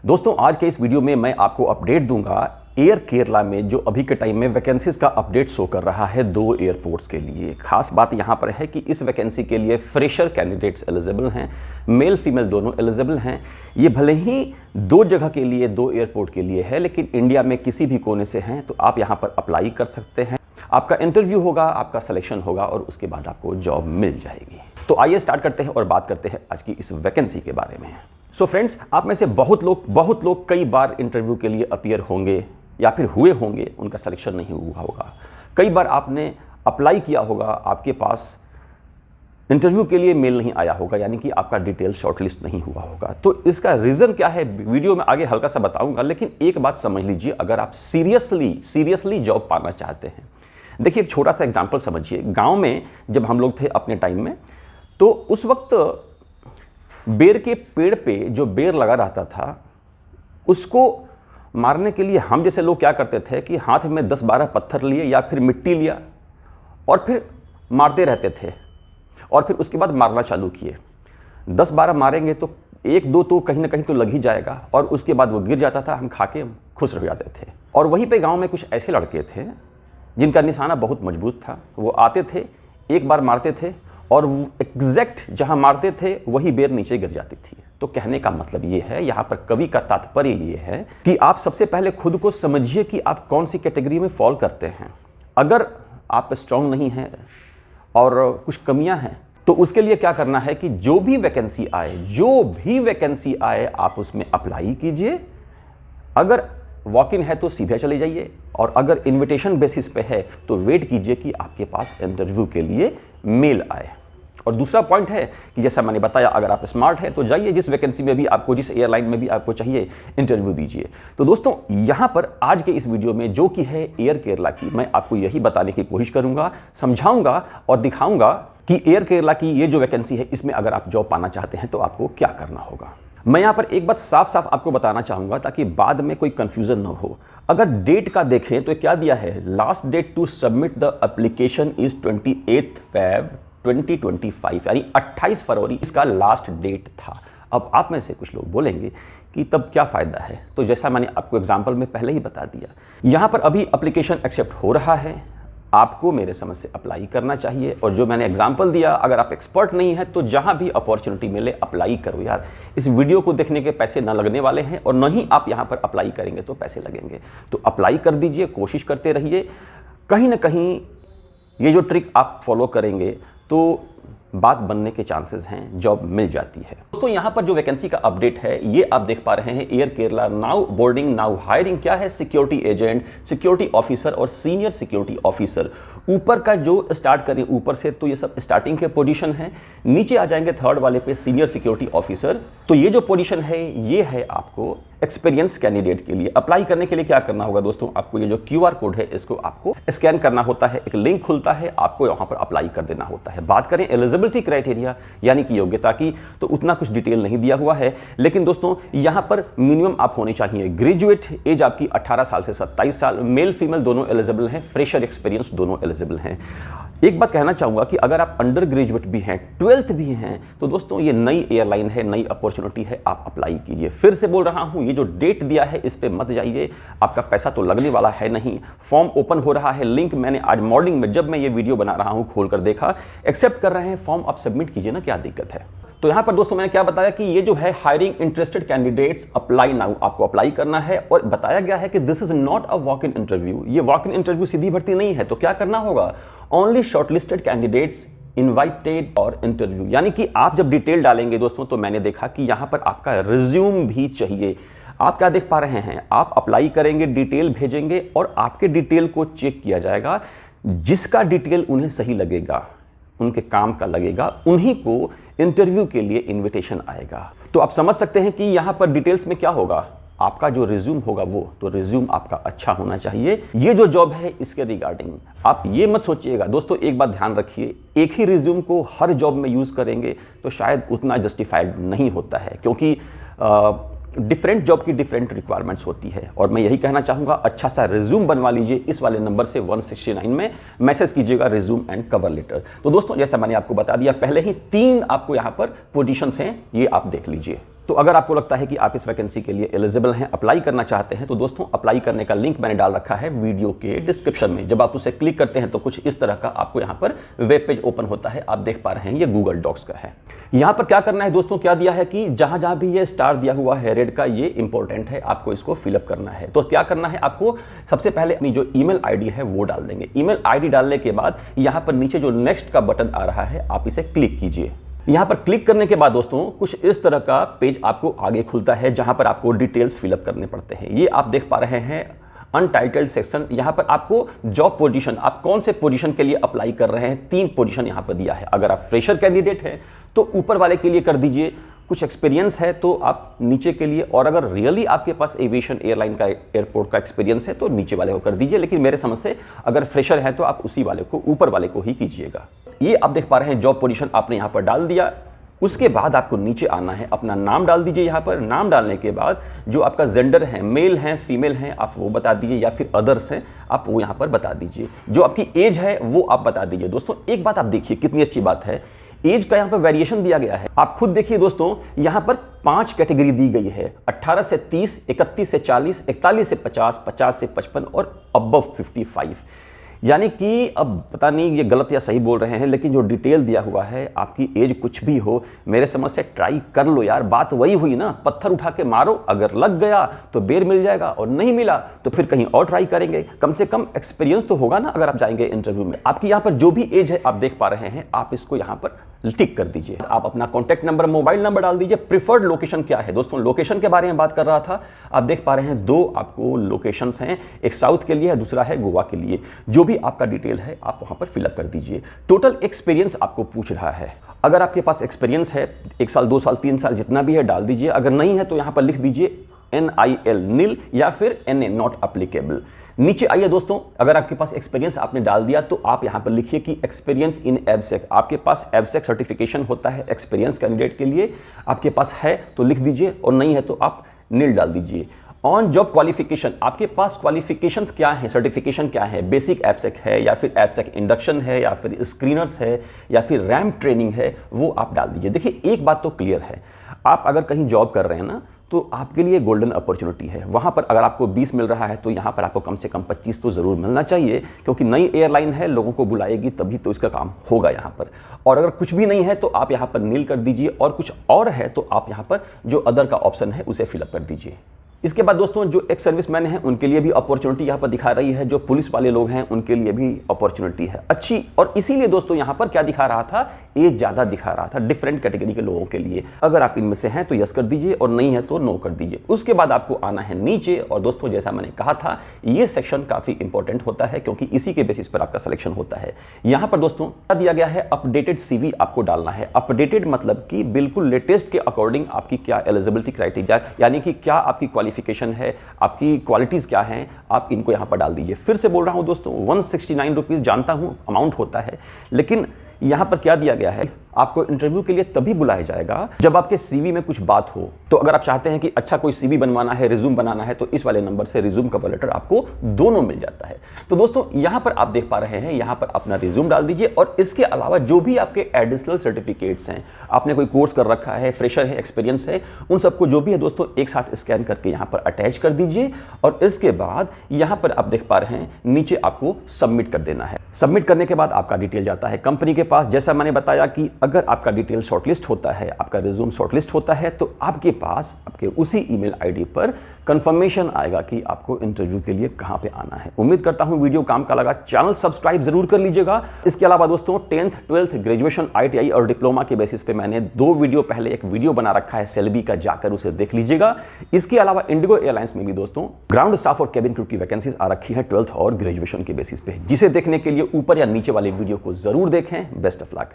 दोस्तों आज के इस वीडियो में मैं आपको अपडेट दूंगा एयर केरला में जो अभी के टाइम में वैकेंसीज का अपडेट शो कर रहा है 2 एयरपोर्ट्स के लिए। खास बात यहां पर है कि इस वैकेंसी के लिए फ्रेशर कैंडिडेट्स एलिजिबल हैं, मेल फीमेल दोनों एलिजिबल हैं। ये भले ही 2 जगह के लिए 2 एयरपोर्ट के लिए है, लेकिन इंडिया में किसी भी कोने से हैं तो आप यहां पर अप्लाई कर सकते हैं। आपका इंटरव्यू होगा, आपका सिलेक्शन होगा और उसके बाद आपको जॉब मिल जाएगी। तो आइए स्टार्ट करते हैं और बात करते हैं आज की इस वैकेंसी के बारे में। सो फ्रेंड्स, आप में से बहुत लोग कई बार इंटरव्यू के लिए अपीयर होंगे या फिर हुए होंगे, उनका सिलेक्शन नहीं हुआ होगा। कई बार आपने अप्लाई किया होगा, आपके पास इंटरव्यू के लिए मेल नहीं आया होगा, यानी कि आपका डिटेल शॉर्टलिस्ट नहीं हुआ होगा। तो इसका रीज़न क्या है वीडियो में आगे हल्का सा बताऊंगा, लेकिन एक बात समझ लीजिए, अगर आप सीरियसली जॉब पाना चाहते हैं। देखिए एक छोटा सा एग्जाम्पल समझिए। गाँव में जब हम लोग थे अपने टाइम में, तो उस वक्त बेर के पेड़ पे जो बेर लगा रहता था, उसको मारने के लिए हम जैसे लोग क्या करते थे कि हाथ में 10-12 पत्थर लिए या फिर मिट्टी लिया और फिर मारते रहते थे, और फिर उसके बाद मारना चालू किए। 10-12 मारेंगे तो 1-2 तो कहीं ना कहीं तो लग ही जाएगा, और उसके बाद वो गिर जाता था, हम खा के खुश रह जाते थे। और वहीं पे गांव में कुछ ऐसे लड़के थे जिनका निशाना बहुत मजबूत था। वो आते थे, एक बार मारते थे और एग्जैक्ट जहां मारते थे वही बेर नीचे गिर जाती थी। तो कहने का मतलब ये है, यहाँ पर कवि का तात्पर्य ये है कि आप सबसे पहले खुद को समझिए कि आप कौन सी कैटेगरी में फॉल करते हैं। अगर आप स्ट्रांग नहीं हैं और कुछ कमियां हैं, तो उसके लिए क्या करना है कि जो भी वैकेंसी आए आप उसमें अप्लाई कीजिए। अगर वॉक इन है तो सीधे चले जाइए, और अगर इनविटेशन बेसिस पे है तो वेट कीजिए कि आपके पास इंटरव्यू के लिए मेल आए। और दूसरा पॉइंट है कि जैसा मैंने बताया, अगर आप स्मार्ट हैं तो जाइए जिस वैकेंसी में भी आपको, जिस एयरलाइन में भी आपको चाहिए, इंटरव्यू दीजिए। तो दोस्तों यहाँ पर आज के इस वीडियो में जो कि है एयर केरला की, मैं आपको यही बताने की कोशिश करूँगा, समझाऊँगा और दिखाऊँगा कि एयर केरला की ये जो वैकेंसी है, इसमें अगर आप जॉब पाना चाहते हैं तो आपको क्या करना होगा। मैं यहाँ पर एक बात साफ आपको बताना चाहूँगा ताकि बाद में कोई कन्फ्यूज़न ना हो। अगर डेट का देखें तो क्या दिया है, last date to submit the application is 28 Feb 2025, यानी 28 फरवरी इसका लास्ट डेट था। अब आप में से कुछ लोग बोलेंगे कि तब क्या फ़ायदा है, तो जैसा मैंने आपको एग्जाम्पल में पहले ही बता दिया, यहाँ पर अभी एप्लीकेशन एक्सेप्ट हो रहा है, आपको मेरे समझ से अप्लाई करना चाहिए। और जो मैंने एग्जाम्पल दिया, अगर आप एक्सपर्ट नहीं है तो जहाँ भी अपॉर्चुनिटी मिले अप्लाई करो यार। इस वीडियो को देखने के पैसे ना लगने वाले हैं, और न ही आप यहाँ पर अप्लाई करेंगे तो पैसे लगेंगे। तो अप्लाई कर दीजिए, कोशिश करते रहिए। कहीं ना कहीं ये जो ट्रिक आप फॉलो करेंगे तो बात बनने के चांसेस हैं, जॉब मिल जाती है। दोस्तों यहाँ पर जो वैकेंसी का अपडेट है ये आप देख पा रहे हैं, air Kerala now boarding now hiring. क्या है, सिक्योरिटी एजेंट, सिक्योरिटी ऑफिसर और सीनियर सिक्योरिटी ऑफिसर। ऊपर का जो स्टार्ट करें ऊपर से, तो ये सब स्टार्टिंग के पोजीशन है। नीचे आ जाएंगे थर्ड वाले पे, सीनियर सिक्योरिटी ऑफिसर। तो ये जो पोजीशन है ये है आपको एक्सपीरियंस कैंडिडेट के लिए। अप्लाई करने के लिए क्या करना होगा दोस्तों, आपको ये जो QR कोड है इसको आपको स्कैन करना होता है, एक लिंक खुलता है, आपको यहाँ पर अप्लाई कर देना होता है। बात करें एलिजिबिलिटी क्राइटेरिया यानी कि योग्यता की, तो उतना कुछ डिटेल नहीं दिया हुआ है, लेकिन दोस्तों यहाँ पर मिनिमम आप होने चाहिए ग्रेजुएट, एज आपकी 18 साल से 27 साल, मेल फीमेल दोनों एलिजिबल हैं, फ्रेशर एक्सपीरियंस दोनों एलिजिबल हैं। एक बात कहना चाहूँगा कि अगर आप अंडर ग्रेजुएट भी हैं, 12th भी हैं, तो दोस्तों ये नई एयरलाइन है, नई अपॉर्चुनिटी है, आप अप्लाई कीजिए। फिर से बोल रहा हूँ, ये जो डेट दिया है इस पे मत जाइए, आपका पैसा तो लगने वाला है नहीं। फॉर्म ओपन हो रहा है, लिंक मैंने आज मॉर्निंग में जब मैं ये वीडियो बना रहा हूँ खोल कर देखा, एक्सेप्ट कर रहे हैं फॉर्म, आप सबमिट कीजिए ना, क्या दिक्कत है। तो यहाँ पर दोस्तों मैंने क्या बताया कि ये जो है hiring interested candidates apply now, आपको अप्लाई करना है। और बताया गया है कि this is not a walk in interview, ये वॉक इन इंटरव्यू सीधी भर्ती नहीं है। तो क्या करना होगा, ओनली शॉर्टलिस्टेड कैंडिडेट्स इनवाइटेड और इंटरव्यू। यानी कि आप जब डिटेल डालेंगे दोस्तों, तो मैंने देखा कि यहाँ पर आपका रिज्यूम भी चाहिए। आप क्या देख पा रहे हैं, आप अप्लाई करेंगे, डिटेल भेजेंगे और आपके डिटेल को चेक किया जाएगा। जिसका डिटेल उन्हें सही लगेगा, उनके काम का लगेगा, उन्हीं को इंटरव्यू के लिए इनविटेशन आएगा। तो आप समझ सकते हैं कि यहाँ पर डिटेल्स में क्या होगा, आपका जो रिज्यूम होगा वो, तो रिज्यूम आपका अच्छा होना चाहिए। ये जो जॉब है इसके रिगार्डिंग आप ये मत सोचिएगा दोस्तों, एक बात ध्यान रखिए, एक ही रिज्यूम को हर जॉब में यूज़ करेंगे तो शायद उतना जस्टिफाइड नहीं होता है, क्योंकि डिफरेंट जॉब की डिफरेंट रिक्वायरमेंट्स होती है। और मैं यही कहना चाहूँगा, अच्छा सा रिज्यूम बनवा लीजिए, इस वाले नंबर से 169 में मैसेज कीजिएगा रिज्यूम एंड कवर लेटर। तो दोस्तों जैसा मैंने आपको बता दिया, पहले ही 3 आपको यहाँ पर पोजीशंस हैं, ये आप देख लीजिए। तो अगर आपको लगता है कि आप इस वैकेंसी के लिए एलिजिबल हैं, अप्लाई करना चाहते हैं, तो दोस्तों अप्लाई करने का लिंक मैंने डाल रखा है वीडियो के डिस्क्रिप्शन में। जब आप उसे क्लिक करते हैं तो कुछ इस तरह का आपको यहाँ पर वेब पेज ओपन होता है। आप देख पा रहे हैं ये गूगल डॉक्स का है। यहाँ पर क्या करना है दोस्तों, क्या दिया है कि जहां जहां भी ये स्टार दिया हुआ है रेड का, ये इंपॉर्टेंट है, आपको इसको फिलअप करना है। तो क्या करना है, आपको सबसे पहले अपनी जो ईमेल आईडी है वो डाल देंगे। ईमेल आईडी डालने के बाद यहाँ पर नीचे जो नेक्स्ट का बटन आ रहा है, आप इसे क्लिक कीजिए। यहां पर क्लिक करने के बाद दोस्तों कुछ इस तरह का पेज आपको आगे खुलता है, जहां पर आपको डिटेल्स फिलअप करने पड़ते हैं। ये आप देख पा रहे हैं अनटाइटल्ड सेक्शन। यहां पर आपको जॉब पोजीशन, आप कौन से पोजीशन के लिए अप्लाई कर रहे हैं, 3 पोजीशन यहां पर दिया है। अगर आप फ्रेशर कैंडिडेट हैं तो ऊपर वाले के लिए कर दीजिए, कुछ एक्सपीरियंस है तो आप नीचे के लिए, और अगर रियली आपके पास एविएशन एयरलाइन का, एयरपोर्ट का एक्सपीरियंस है तो नीचे वाले को कर दीजिए। लेकिन मेरे समझ से अगर फ्रेशर है तो आप उसी वाले को, ऊपर वाले को ही कीजिएगा। ये आप देख पा रहे हैं जॉब पोजीशन आपने यहाँ पर डाल दिया। उसके बाद आपको नीचे आना है, अपना नाम डाल दीजिए। यहाँ पर नाम डालने के बाद जो आपका जेंडर है, मेल है फीमेल है, आप वो बता दीजिए, या फिर अदर्स हैं आप वो यहाँ पर बता दीजिए। जो आपकी एज है वो आप बता दीजिए। दोस्तों एक बात आप देखिए, कितनी अच्छी बात है, एज का यहाँ पर वेरिएशन दिया गया है। आप खुद देखिए दोस्तों, यहाँ पर 5 कैटेगरी दी गई है, 18 से 30, 31 से 40, 41 से 50, 50 से 55 और अबव 55। यानी कि अब पता नहीं ये गलत या सही बोल रहे हैं, लेकिन जो डिटेल दिया हुआ है, आपकी एज कुछ भी हो, मेरे समझ से ट्राई कर लो यार। बात वही हुई ना, पत्थर उठा के मारो, अगर लग गया तो बेर मिल जाएगा, और नहीं मिला तो फिर कहीं और ट्राई करेंगे। कम से कम एक्सपीरियंस तो होगा ना अगर आप जाएंगे इंटरव्यू में। आपकी यहाँ पर जो भी एज है आप देख पा रहे हैं, आप इसको यहाँ पर टिक कर दीजिए। आप अपना कॉन्टैक्ट नंबर, मोबाइल नंबर डाल दीजिए। प्रिफर्ड लोकेशन क्या है दोस्तों, लोकेशन के बारे में बात कर रहा था। आप देख पा रहे हैं 2 आपको लोकेशंस हैं, एक साउथ के लिए है, दूसरा है गोवा के लिए। जो भी आपका डिटेल है आप वहां पर फिलअप कर दीजिए। टोटल एक्सपीरियंस आपको पूछ रहा है। अगर आपके पास एक्सपीरियंस है 1 साल 2 साल 3 साल जितना भी है डाल दीजिए। अगर नहीं है तो यहां पर लिख दीजिए NIL नील, या फिर NA नॉट एप्लीकेबल। नीचे आइए दोस्तों, अगर आपके पास एक्सपीरियंस आपने डाल दिया तो आप यहां पर लिखिए कि एक्सपीरियंस इन एब्सेक। आपके पास एब्सेक सर्टिफिकेशन होता है एक्सपीरियंस कैंडिडेट के लिए, आपके पास है तो लिख दीजिए, और नहीं है तो आप नील डाल दीजिए। ऑन जॉब क्वालिफिकेशन, आपके पास क्वालिफिकेशंस क्या है, सर्टिफिकेशन क्या है, बेसिक एब्सेक है या फिर एब्सेक इंडक्शन है या फिर स्क्रीनर्स है या फिर रैम्प ट्रेनिंग है, वो आप डाल दीजिए। देखिए एक बात तो क्लियर है, आप अगर कहीं जॉब कर रहे हैं ना तो आपके लिए गोल्डन अपॉर्चुनिटी है। वहां पर अगर आपको 20 मिल रहा है तो यहां पर आपको कम से कम 25 तो जरूर मिलना चाहिए, क्योंकि नई एयरलाइन है, लोगों को बुलाएगी तभी तो इसका काम होगा यहां पर। और अगर कुछ भी नहीं है तो आप यहां पर नील कर दीजिए, और कुछ और है तो आप यहां पर जो अदर का ऑप्शन है उसे फिलअप कर दीजिए। इसके बाद दोस्तों जो एक्स सर्विसमैन हैं उनके लिए भी अपॉर्चुनिटी यहाँ पर दिखा रही है, जो पुलिस वाले लोग हैं उनके लिए भी अपॉर्चुनिटी है अच्छी। और इसीलिए दोस्तों यहाँ पर क्या दिखा रहा था, एज ज़्यादा दिखा रहा था डिफरेंट कैटेगरी के लोगों के लिए। अगर आप इनमें से हैं तो यस कर दीजिए, और नहीं है तो नो कर दीजिए। उसके बाद आपको आना है नीचे, और दोस्तों जैसा मैंने कहा था ये सेक्शन काफ़ी इंपॉर्टेंट होता है, क्योंकि इसी के बेसिस पर आपका सिलेक्शन होता है। यहाँ पर दोस्तों दिया गया है अपडेटेड CV आपको डालना है। अपडेटेड मतलब कि बिल्कुल लेटेस्ट के अकॉर्डिंग आपकी क्या एलिजिबिलिटी क्राइटेरिया, यानी कि क्या आपकी क्वालिफिकेशन है, आपकी क्वालिटीज क्या हैं, आप इनको यहां पर डाल दीजिए। फिर से बोल रहा हूं दोस्तों 169 रुपीज, जानता हूं अमाउंट होता है, लेकिन यहां पर क्या दिया गया है, आपको इंटरव्यू के लिए तभी बुलाया जाएगा जब आपके CV में कुछ बात हो। तो अगर आप चाहते हैं कि अच्छा कोई CV बनवाना है, रिज्यूम बनाना है, तो इस वाले नंबर से रिज्यूम कवर लेटर आपको दोनों मिल जाता है। तो दोस्तों यहां पर आप देख पा रहे हैं, यहां पर अपना रिज्यूम डाल दीजिए, और इसके अलावा जो भी आपके एडिशनल सर्टिफिकेट्स हैं, आपने कोई कोर्स कर रखा है, फ्रेशर है, एक्सपीरियंस है, उन सबको जो भी है दोस्तों एक साथ स्कैन करके यहां पर अटैच कर दीजिए। और इसके बाद यहां पर आप देख पा रहे हैं नीचे आपको सबमिट कर देना है। सबमिट करने के बाद आपका डिटेल जाता है कंपनी के पास। जैसा मैंने बताया कि अगर आपका डिटेल शॉर्टलिस्ट होता है, आपका रिज्यूम शॉर्टलिस्ट होता है, तो आपके पास आपके उसी ईमेल आईडी पर कंफर्मेशन आएगा कि आपको इंटरव्यू के लिए कहां पे आना है। उम्मीद करता हूं वीडियो काम का लगा, चैनल सब्सक्राइब जरूर कर लीजिएगा। इसके अलावा दोस्तों 10th 12th ग्रेजुएशन ITI और डिप्लोमा के बेसिस पे मैंने 2 वीडियो पहले एक वीडियो बना रखा है सेल्बी का, जाकर उसे देख लीजिएगा। इसके अलावा इंडिगो एयरलाइंस में भी दोस्तों ग्राउंड स्टाफ और केबिन क्रू की वैकेंसीज आ रखी है 12th और ग्रेजुएशन के बेसिस पे, जिसे देखने के लिए ऊपर या नीचे वाले वीडियो को जरूर देखें। Best of luck.